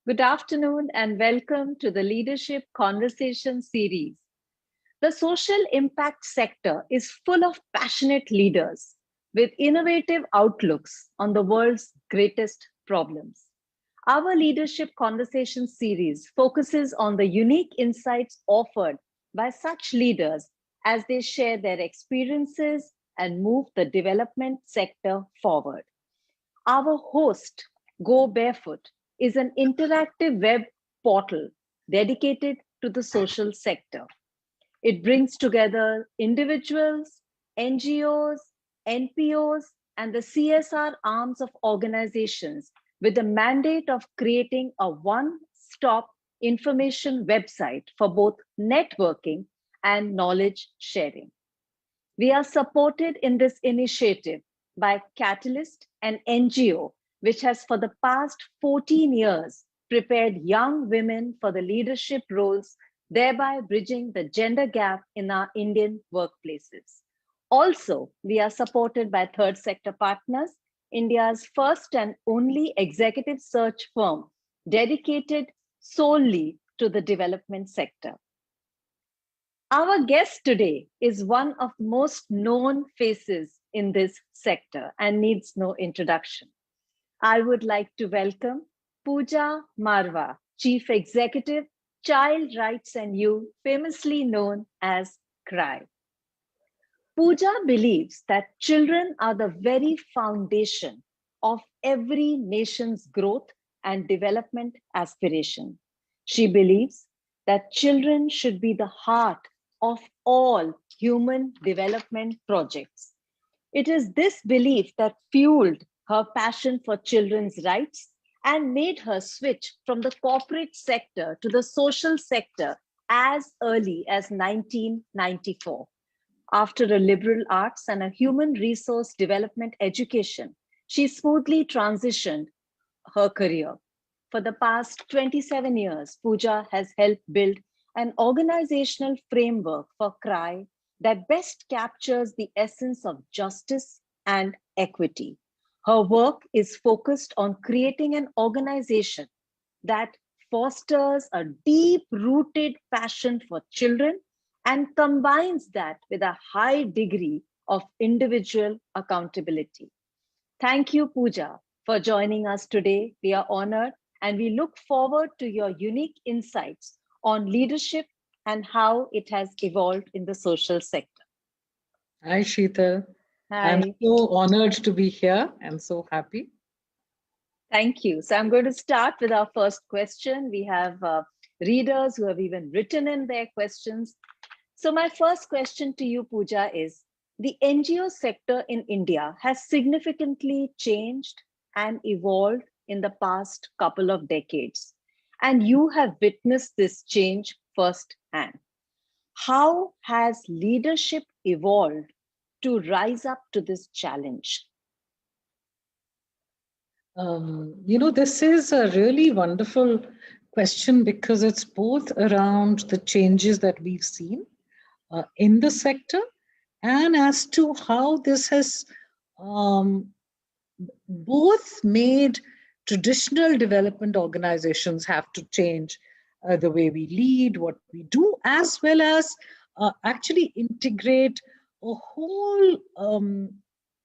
Good afternoon and welcome to the Leadership Conversation series. The social impact sector is full of passionate leaders with innovative outlooks on the world's greatest problems. Our Leadership Conversation series focuses on the unique insights offered by such leaders as they share their experiences and move the development sector forward. Our host, Go Barefoot, is an interactive web portal dedicated to the social sector. It brings together individuals, NGOs, NPOs, and the CSR arms of organizations with the mandate of creating a one stop information website for both networking and knowledge sharing. We are supported in this initiative by Catalyst, an NGO which has for the past 14 years prepared young women for the leadership roles, thereby bridging the gender gap in our Indian workplaces. Also, we are supported by third sector partners, India's first and only executive search firm dedicated solely to the development sector. Our guest today is one of most known faces in this sector and needs no introduction. I would like to welcome Puja Marwaha, Chief Executive, Child Rights and Youth, famously known as CRY. Puja believes that children are the very foundation of every nation's growth and development aspiration. She believes that children should be the heart of all human development projects. It is this belief that fueled her passion for children's rights and made her switch from the corporate sector to the social sector as early as 1994. After a liberal arts and a human resource development education, she smoothly transitioned her career. For the past 27 years, Puja has helped build an organizational framework for CRY that best captures the essence of justice and equity. Her work is focused on creating an organization that fosters a deep rooted passion for children and combines that with a high degree of individual accountability. Thank you, Puja, for joining us today. We are honored and we look forward to your unique insights on leadership and how it has evolved in the social sector. Hi, Shital. I'm Hi, so honored to be here and so happy. thank you. So I'm going to start with our first question. We have readers who have even written in their questions. So my first question to you, Puja, is the NGO sector in India has significantly changed and evolved in the past couple of decades. And you have witnessed this change firsthand. How has leadership evolved to rise up to this challenge? This is a really wonderful question because it's both around the changes that we've seen in the sector and as to how this has um, both made traditional development organizations have to change the way we lead, what we do, as well as actually integrate a whole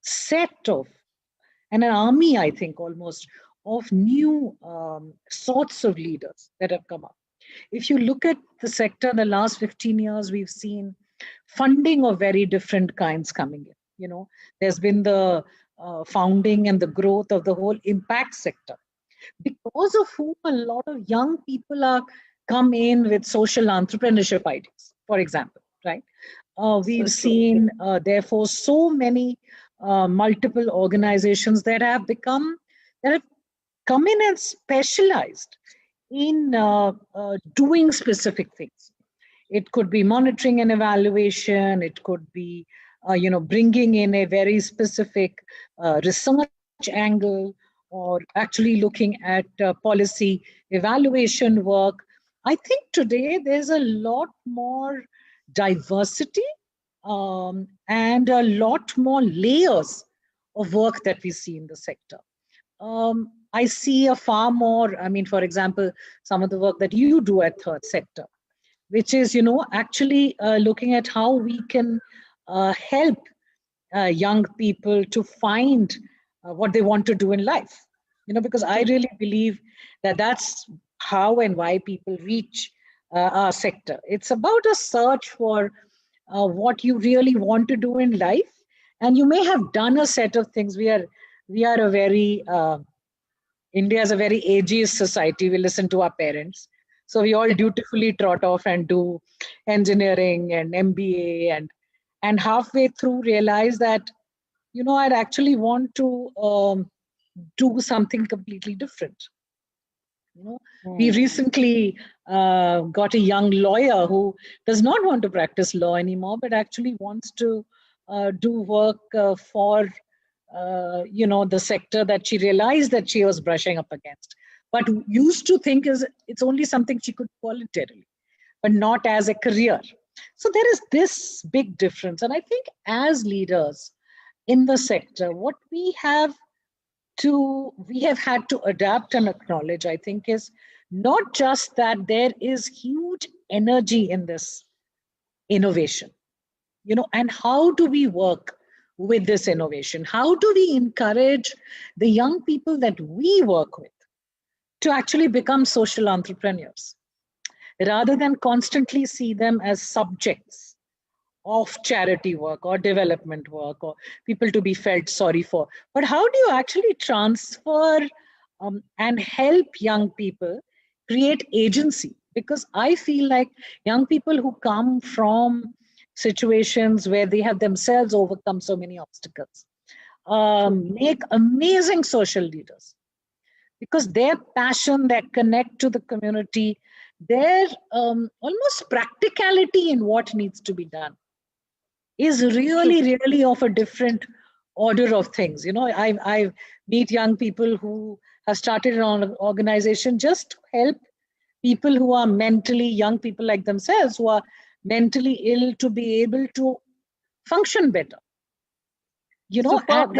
set of, and an army, I think, almost, of new sorts of leaders that have come up. If you look at the sector in the last 15 years, we've seen funding of very different kinds coming in. There's been the founding and the growth of the whole impact sector, because of whom a lot of young people are come in with social entrepreneurship ideas, for example, right? We've seen, therefore, so many multiple organizations that have come in and specialized in doing specific things. It could be monitoring and evaluation. It could be, bringing in a very specific research angle, or actually looking at policy evaluation work. I think today there's a lot more diversity and a lot more layers of work that we see in the sector. I see a far more, I mean, for example, some of the work that you do at third sector, which is, actually looking at how we can help young people to find what they want to do in life. Because I really believe that that's how and why people reach our sector. It's about a search for what you really want to do in life, and you may have done a set of things. We are a very India is a very ageist society. We listen to our parents. So we all dutifully trot off and do engineering and MBA, and halfway through realize that, I'd actually want to do something completely different. We recently got a young lawyer who does not want to practice law anymore, but actually wants to do work for the sector that she realized that she was brushing up against, but used to think is it's only something she could voluntarily, but not as a career. So there is this big difference. And I think as leaders in the sector, what we have had to adapt and acknowledge, I think, is not just that there is huge energy in this innovation, and how do we work with this innovation? How do we encourage the young people that we work with to actually become social entrepreneurs rather than constantly see them as subjects of charity work or development work or people to be felt sorry for? But how do you actually transfer and help young people create agency? Because I feel like young people who come from situations where they have themselves overcome so many obstacles make amazing social leaders, because their passion, their connect to the community, their almost practicality in what needs to be done is really, really of a different order of things. I meet young people who have started an organization just to help people who are mentally, young people like themselves, who are mentally ill, to be able to function better. Superb.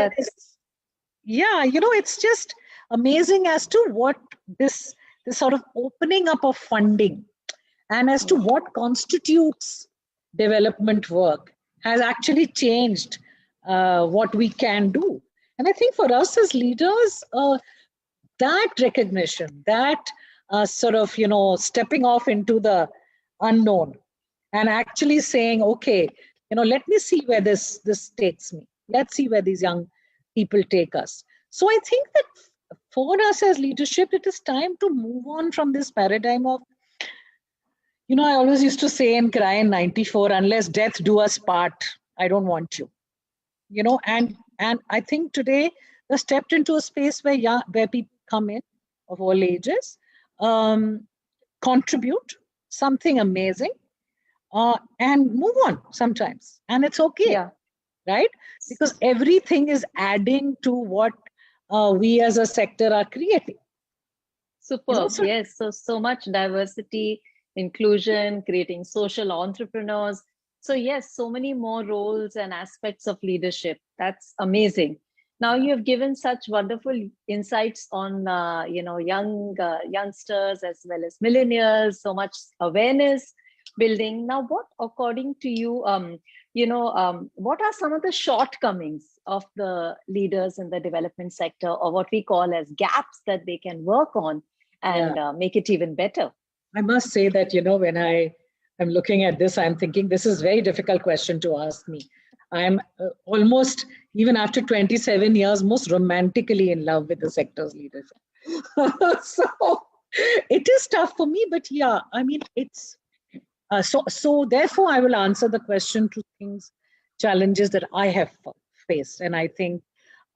It's just amazing as to what this sort of opening up of funding and as to what constitutes development work has actually changed what we can do. And I think for us as leaders, that recognition, that sort of, stepping off into the unknown and actually saying, okay, let me see where this takes me. Let's see where these young people take us. So I think that for us as leadership, it is time to move on from this paradigm of, I always used to say and cry in 94, unless death do us part, I don't want you. And I think today we stepped into a space where people come in of all ages, contribute something amazing, and move on sometimes. And it's okay, right? Because everything is adding to what we as a sector are creating. Superb. Yes. So much diversity, inclusion, creating social entrepreneurs. So yes, so many more roles and aspects of leadership. That's amazing. Now you have given such wonderful insights on youngsters as well as millennials. So much awareness building. Now, what according to you, what are some of the shortcomings of the leaders in the development sector, or what we call as gaps that they can work on and make it even better? I must say that, when I am looking at this, I'm thinking this is a very difficult question to ask me. I'm almost, even after 27 years, most romantically in love with the sector's leadership. So it is tough for me, but yeah, I mean, it's so therefore I will answer the question to challenges that I have faced, and I think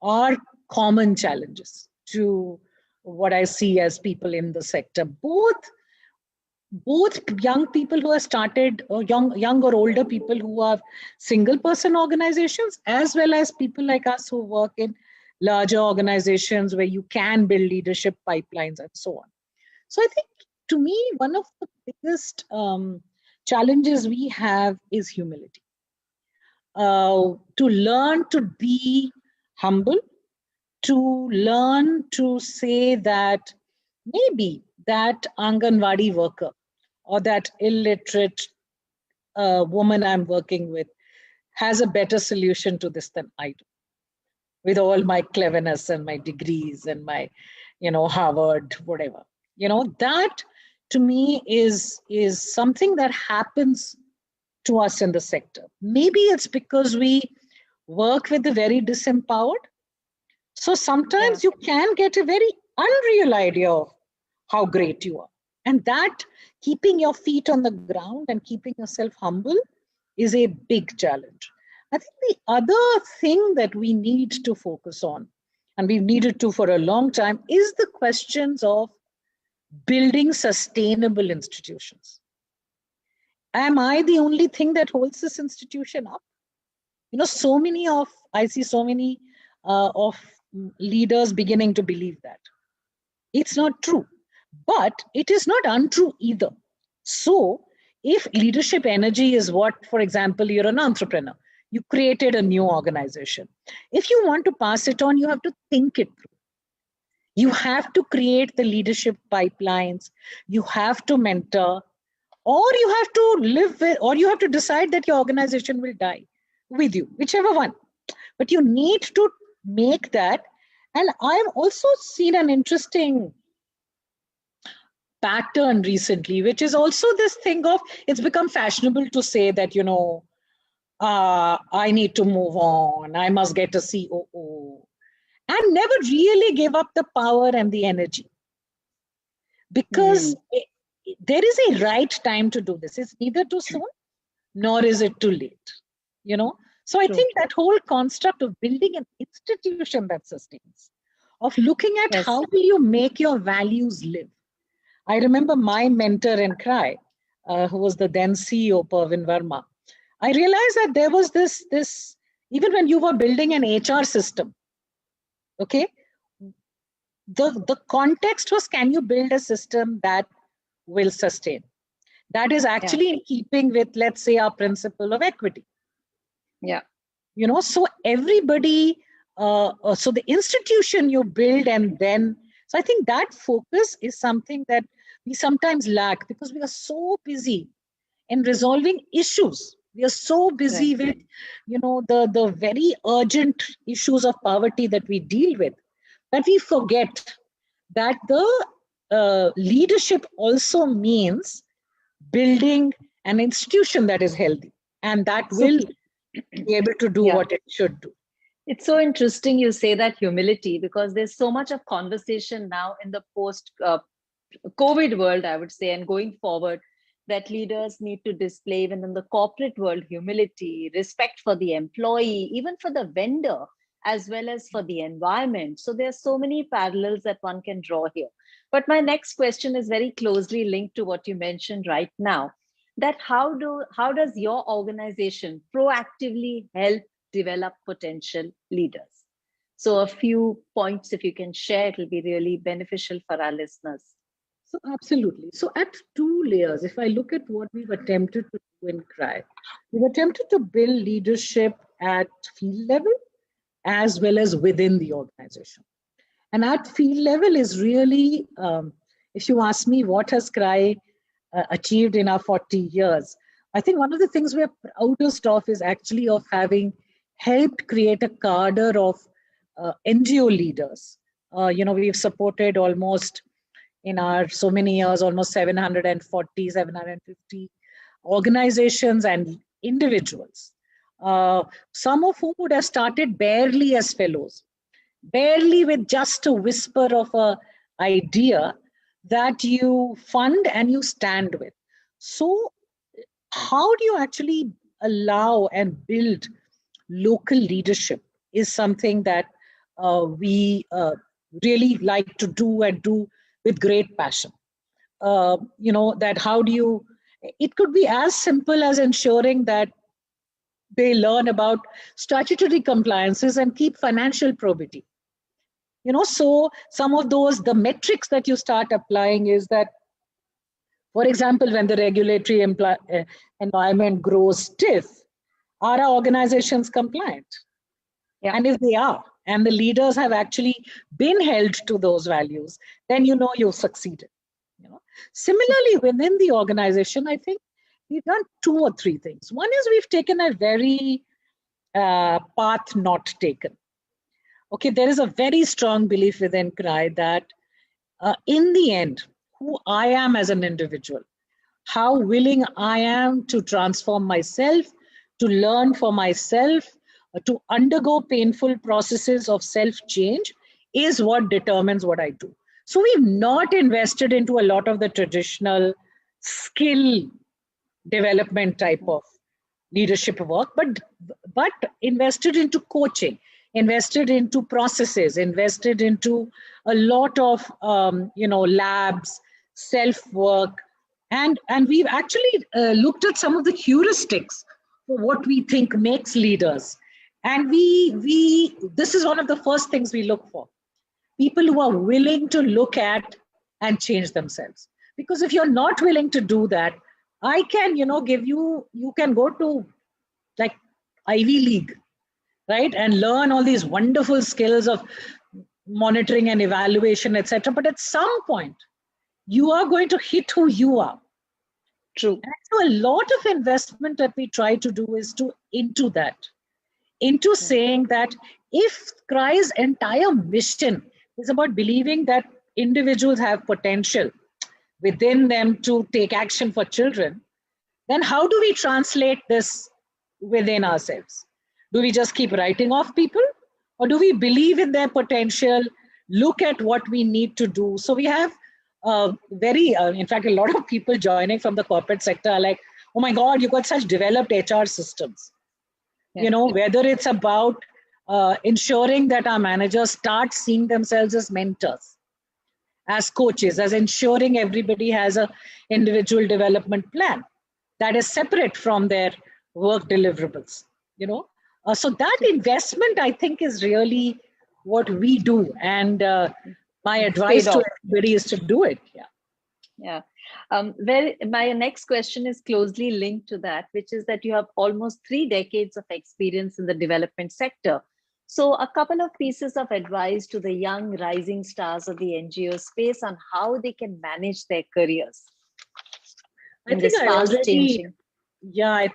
are common challenges to what I see as people in the sector, both young people who have started, or young or older people who are single person organizations, as well as people like us who work in larger organizations where you can build leadership pipelines and so on. So I think, to me, one of the biggest challenges we have is humility. To learn to be humble, to learn to say that maybe that Anganwadi worker or that illiterate woman I'm working with has a better solution to this than I do, with all my cleverness and my degrees and my, Harvard, whatever. That to me is something that happens to us in the sector. Maybe it's because we work with the very disempowered. So sometimes you can get a very unreal idea of how great you are. And that keeping your feet on the ground and keeping yourself humble is a big challenge. I think the other thing that we need to focus on, and we've needed to for a long time, is the questions of building sustainable institutions. Am I the only thing that holds this institution up? I see so many of leaders beginning to believe that. It's not true, but it is not untrue either. So if leadership energy is what, for example, you're an entrepreneur, you created a new organization. If you want to pass it on, you have to think it through. You have to create the leadership pipelines. You have to mentor, or you have to live with, or you have to decide that your organization will die with you, whichever one. But you need to make that. And I've also seen an interesting pattern recently, which is also this thing of, it's become fashionable to say that, I need to move on, I must get a COO, and never really give up the power and the energy. Because there is a right time to do this. It's neither too soon, nor is it too late. So I think that whole construct of building an institution that sustains, of looking at how will you make your values live. I remember my mentor in CRY, who was the then CEO, Parvin Verma. I realized that there was this, even when you were building an HR system, okay, the context was, can you build a system that will sustain? That is actually in keeping with, let's say, our principle of equity. So everybody, so the institution you build, and then, so I think that focus is something that we sometimes lack because we are so busy in resolving issues. We are so busy with, the very urgent issues of poverty that we deal with, that we forget that the leadership also means building an institution that is healthy and that will be able to do what it should do. It's so interesting you say that humility, because there's so much of conversation now in the post-COVID world, I would say, and going forward, that leaders need to display, even in the corporate world, humility, respect for the employee, even for the vendor, as well as for the environment. So there are so many parallels that one can draw here. But my next question is very closely linked to what you mentioned right now, that how does your organization proactively help develop potential leaders? So a few points, if you can share, it will be really beneficial for our listeners. So absolutely. So at two layers, if I look at what we've attempted to do in CRY, we've attempted to build leadership at field level as well as within the organization. And at field level is really, if you ask me, what has CRY achieved in our 40 years? I think one of the things we're proudest of is actually of having helped create a cadre of NGO leaders. We've supported almost, in our so many years, almost 740, 750 organizations and individuals, some of whom would have started barely as fellows, barely with just a whisper of an idea that you fund and you stand with. So how do you actually allow and build local leadership is something that we really like to do, and do with great passion. That how do you, it could be as simple as ensuring that they learn about statutory compliances and keep financial probity. So some of those, the metrics that you start applying is that, for example, when the regulatory environment grows stiff, are our organizations compliant? And if they are, and the leaders have actually been held to those values, then you know you've succeeded. You know, similarly within the organization, I think we've done 2 or 3 things. One is we've taken a very path not taken. Okay, there is a very strong belief within CRI that in the end, who I am as an individual, how willing I am to transform myself, to learn for myself, to undergo painful processes of self-change is what determines what I do. So we've not invested into a lot of the traditional skill development type of leadership work, but invested into coaching, invested into processes, invested into a lot of labs, self work, and we've actually looked at some of the heuristics for what we think makes leaders. And we this is one of the first things we look for: people who are willing to look at and change themselves. Because if you're not willing to do that, I can, give you can go to like Ivy League, right? And learn all these wonderful skills of monitoring and evaluation, etc. But at some point, you are going to hit who you are. True. And so a lot of investment that we try to do is into saying that if CRI's entire mission is about believing that individuals have potential within them to take action for children, then how do we translate this within ourselves? Do we just keep writing off people, or do we believe in their potential, look at what we need to do? So we have in fact, a lot of people joining from the corporate sector are like, oh my God, you've got such developed HR systems. Yeah. Whether it's about ensuring that our managers start seeing themselves as mentors, as coaches, as ensuring everybody has an individual development plan that is separate from their work deliverables, so that investment, I think, is really what we do. And my advice to everybody is to do it. Yeah. Well, my next question is closely linked to that, which is that you have almost 3 decades of experience in the development sector. So a couple of pieces of advice to the young rising stars of the NGO space on how they can manage their careers. I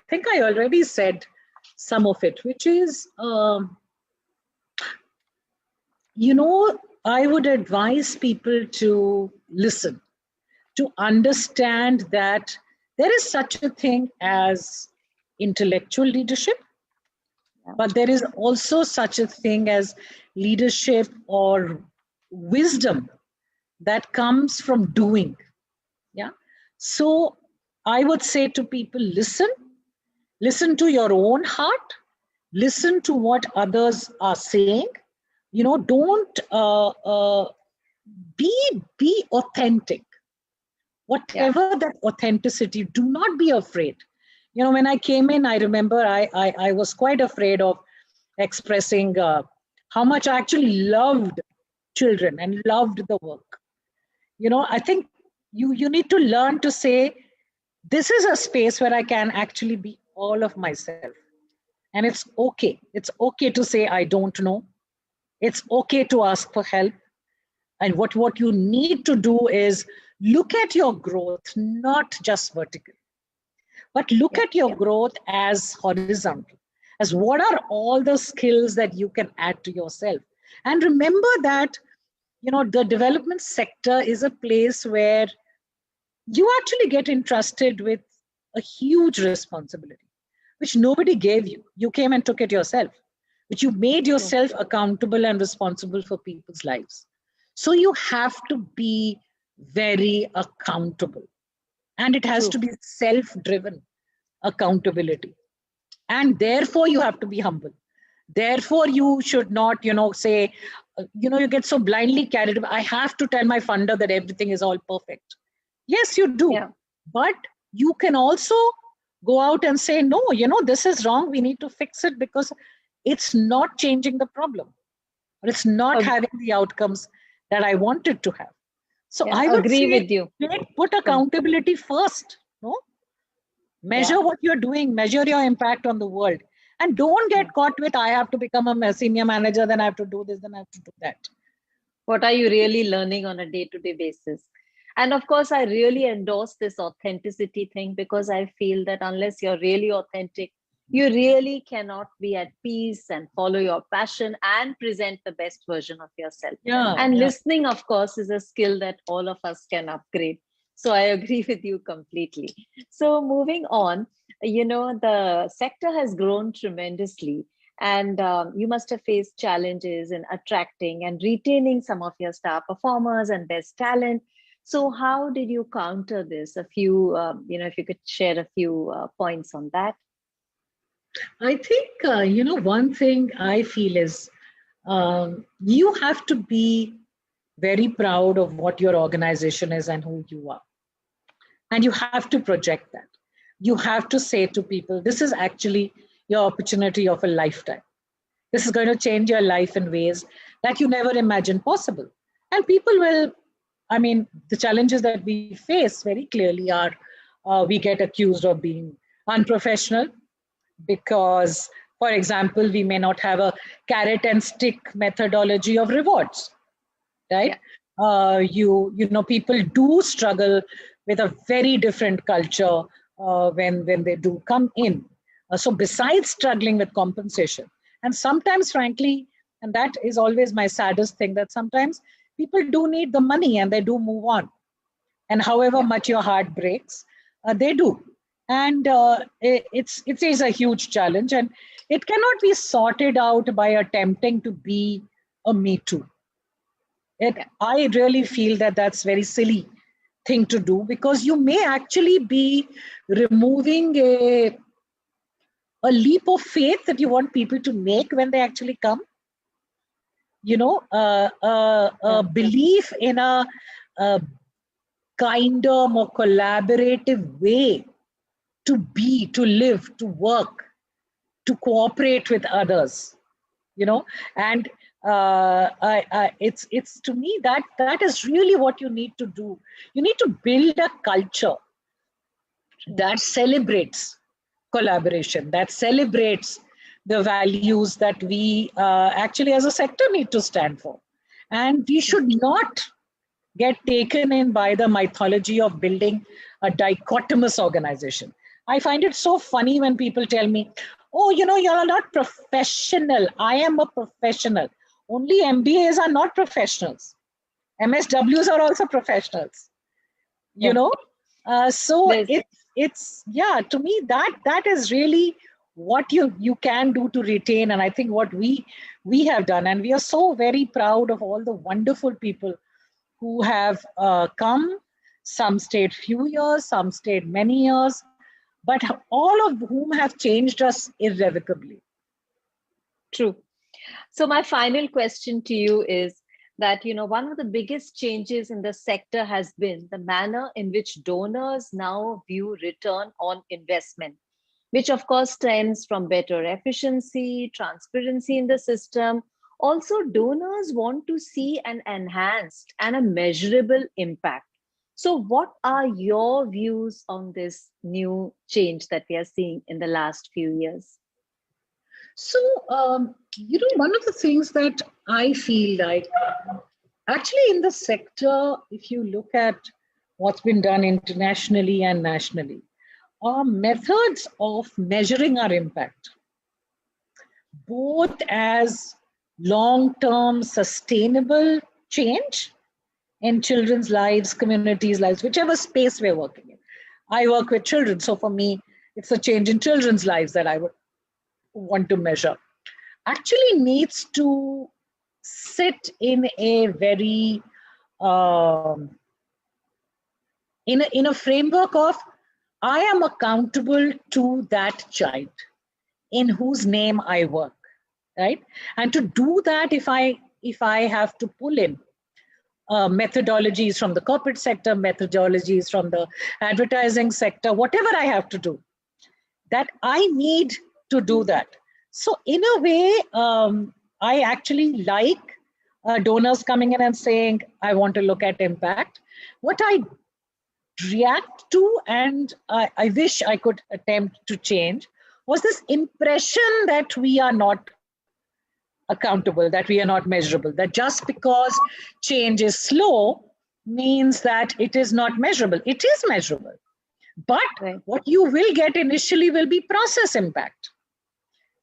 think I already said some of it, which is, I would advise people to listen, to understand that there is such a thing as intellectual leadership, but there is also such a thing as leadership or wisdom that comes from doing. Yeah. So I would say to people, listen to your own heart, listen to what others are saying. Don't be authentic. Whatever that authenticity, do not be afraid. When I came in, I remember I was quite afraid of expressing how much I actually loved children and loved the work. I think you need to learn to say, this is a space where I can actually be all of myself. And it's okay. It's okay to say, I don't know. It's okay to ask for help. And what you need to do is look at your growth, not just vertical, but look at your growth as horizontal, as what are all the skills that you can add to yourself. And remember that, the development sector is a place where you actually get entrusted with a huge responsibility, which nobody gave you. You came and took it yourself, but you made yourself accountable and responsible for people's lives. So you have to be very accountable, and it has to be self-driven accountability. And therefore you have to be humble. Therefore you should not, say, you get so blindly carried away. I have to tell my funder that everything is all perfect. Yes, you do. Yeah. But you can also go out and say, no, this is wrong. We need to fix it because it's not changing the problem, or it's not having the outcomes that I wanted to have. So I would agree with you. Put accountability first. No? Measure what you're doing, measure your impact on the world, And don't get caught with, I have to become a senior manager, then I have to do this, then I have to do that. What are you really learning on a day-to-day basis? And of course, I really endorse this authenticity thing, because I feel that unless you're really authentic, you really cannot be at peace and follow your passion and present the best version of yourself. Yeah, And yeah. listening, of course, is a skill that all of us can upgrade. So I agree with you completely. So moving on, the sector has grown tremendously, and you must have faced challenges in attracting and retaining some of your star performers and best talent. So how did you counter this? A few, if you could share a few points on that. I think, one thing I feel is you have to be very proud of what your organization is and who you are. And you have to project that. You have to say to people, this is actually your opportunity of a lifetime. This is going to change your life in ways that you never imagined possible. And people will, the challenges that we face very clearly are we get accused of being unprofessional because, for example, we may not have a carrot and stick methodology of rewards, right? People do struggle with a very different culture when they do come in. So besides struggling with compensation, and sometimes, frankly, and that is always my saddest thing, that sometimes people do need the money and they do move on. And however much your heart breaks, they do. And it is a huge challenge, and it cannot be sorted out by attempting to be a Me Too. I really feel that that's very silly thing to do, because you may actually be removing a leap of faith that you want people to make when they actually come. A belief in a kinder, more collaborative way to be, to live, to work, to cooperate with others, and it's to me that is really what you need to do. You need to build a culture that celebrates collaboration, that celebrates the values that we actually as a sector need to stand for. And we should not get taken in by the mythology of building a dichotomous organization. I find it so funny when people tell me, oh, you're not professional. I am a professional. Only MBAs are not professionals. MSWs are also professionals. So it's to me that is really what you can do to retain. And I think what we have done, and we are so very proud of all the wonderful people who have come. Some stayed few years, some stayed many years, but all of whom have changed us irrevocably. True. So my final question to you is that, one of the biggest changes in the sector has been the manner in which donors now view return on investment, which of course stems from better efficiency, transparency in the system. Also, donors want to see an enhanced and a measurable impact. So what are your views on this new change that we are seeing in the last few years? So, one of the things that I feel like, actually in the sector, if you look at what's been done internationally and nationally, are methods of measuring our impact, both as long-term sustainable change in children's lives, communities' lives, whichever space we're working in. I work with children, so for me, it's a change in children's lives that I would want to measure. Actually needs to sit in a very in a framework of, I am accountable to that child in whose name I work, right? And to do that, if I have to pull in methodologies from the corporate sector, methodologies from the advertising sector, whatever I have to do, that I need to do that. So in a way, I actually like donors coming in and saying, I want to look at impact. What I react to, and I wish I could attempt to change, was this impression that we are not accountable, that we are not measurable, that just because change is slow means that it is not measurable. It is measurable. But Right. what you will get initially will be process impact.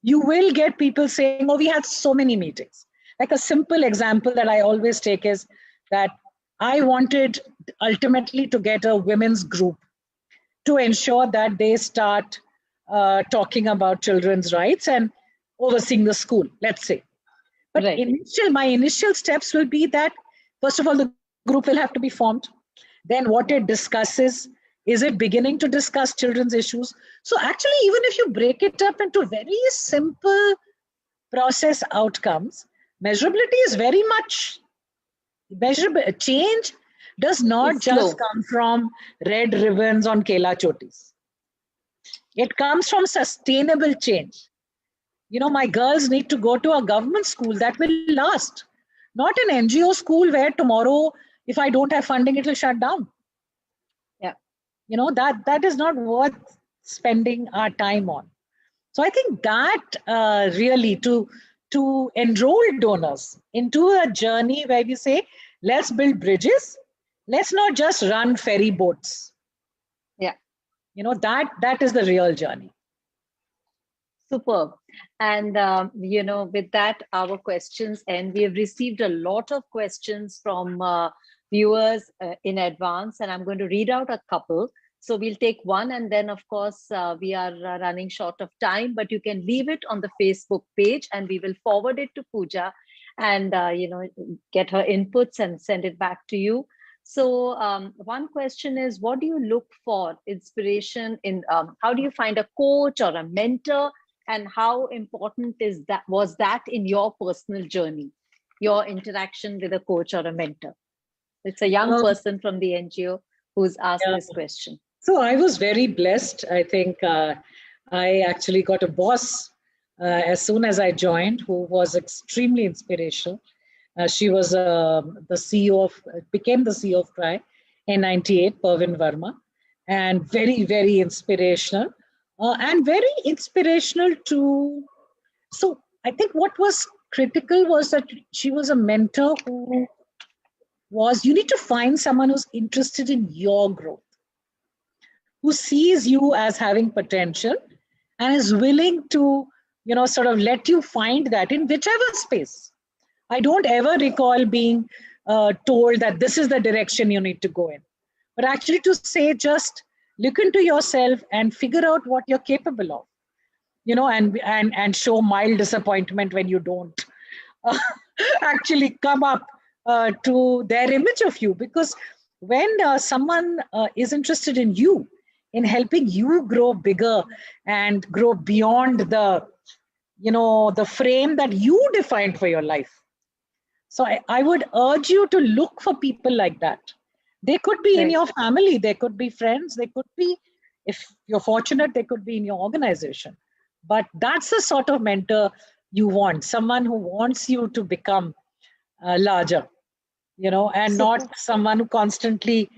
You will get people saying, oh, we had so many meetings. Like a simple example that I always take is that I wanted ultimately to get a women's group to ensure that they start talking about children's rights and overseeing the school, let's say. But Right. my initial steps will be that, first of all, the group will have to be formed. Then what it discusses, is it beginning to discuss children's issues? So actually, even if you break it up into very simple process outcomes, measurability is very much measurable. Change does not It's just slow. come from red ribbons on Kela Chotis. It comes from sustainable change. You know, my girls need to go to a government school that will last, not an NGO school where tomorrow, if I don't have funding, it will shut down. Yeah. You know, that is not worth spending our time on. So I think that really to enroll donors into a journey where we say, let's build bridges, let's not just run ferry boats. Yeah. You know, that is the real journey. Superb. And, with that, our questions end. We have received a lot of questions from viewers in advance, and I'm going to read out a couple. So we'll take one, and then, of course, we are running short of time, but you can leave it on the Facebook page, and we will forward it to Puja and, get her inputs and send it back to you. So one question is, what do you look for inspiration in, how do you find a coach or a mentor? And how important was that in your personal journey, your interaction with a coach or a mentor? It's a young person from the NGO who's asked this question. So I was very blessed. I think I actually got a boss as soon as I joined who was extremely inspirational. She was the CEO became the CEO of CRY in '98, Pervin Verma, and very, very inspirational. And very inspirational to, so I think what was critical was that she was a mentor who was, you need to find someone who's interested in your growth, who sees you as having potential and is willing to, sort of let you find that in whichever space. I don't ever recall being told that this is the direction you need to go in, but actually to say, just look into yourself and figure out what you're capable of, and show mild disappointment when you don't actually come up to their image of you. Because when someone is interested in you, in helping you grow bigger and grow beyond the frame that you defined for your life. So I would urge you to look for people like that. They could be in your family, they could be friends, they could be, if you're fortunate, they could be in your organization. But that's the sort of mentor you want, someone who wants you to become larger, and not someone who constantly,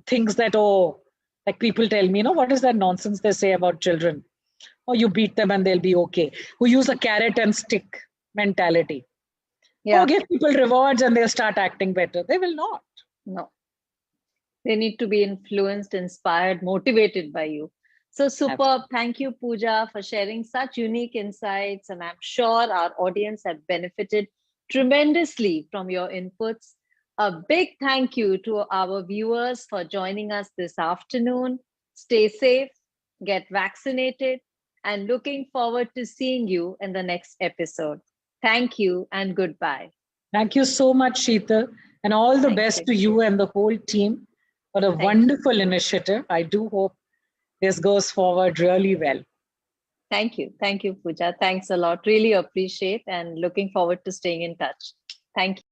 thinks that, oh, like people tell me, what is that nonsense they say about children? Oh, you beat them and they'll be okay. Who use a carrot and stick mentality. Yeah. Oh, give people rewards and they'll start acting better. They will not. No. They need to be influenced, inspired, motivated by you. So superb. Absolutely. Thank you, Puja, for sharing such unique insights. And I'm sure our audience have benefited tremendously from your inputs. A big thank you to our viewers for joining us this afternoon. Stay safe, get vaccinated, and looking forward to seeing you in the next episode. Thank you and goodbye. Thank you so much, Shital, and all the best to you and the whole team for a wonderful initiative. I do hope this goes forward really well. Thank you. Thank you, Puja. Thanks a lot. Really appreciate and looking forward to staying in touch. Thank you.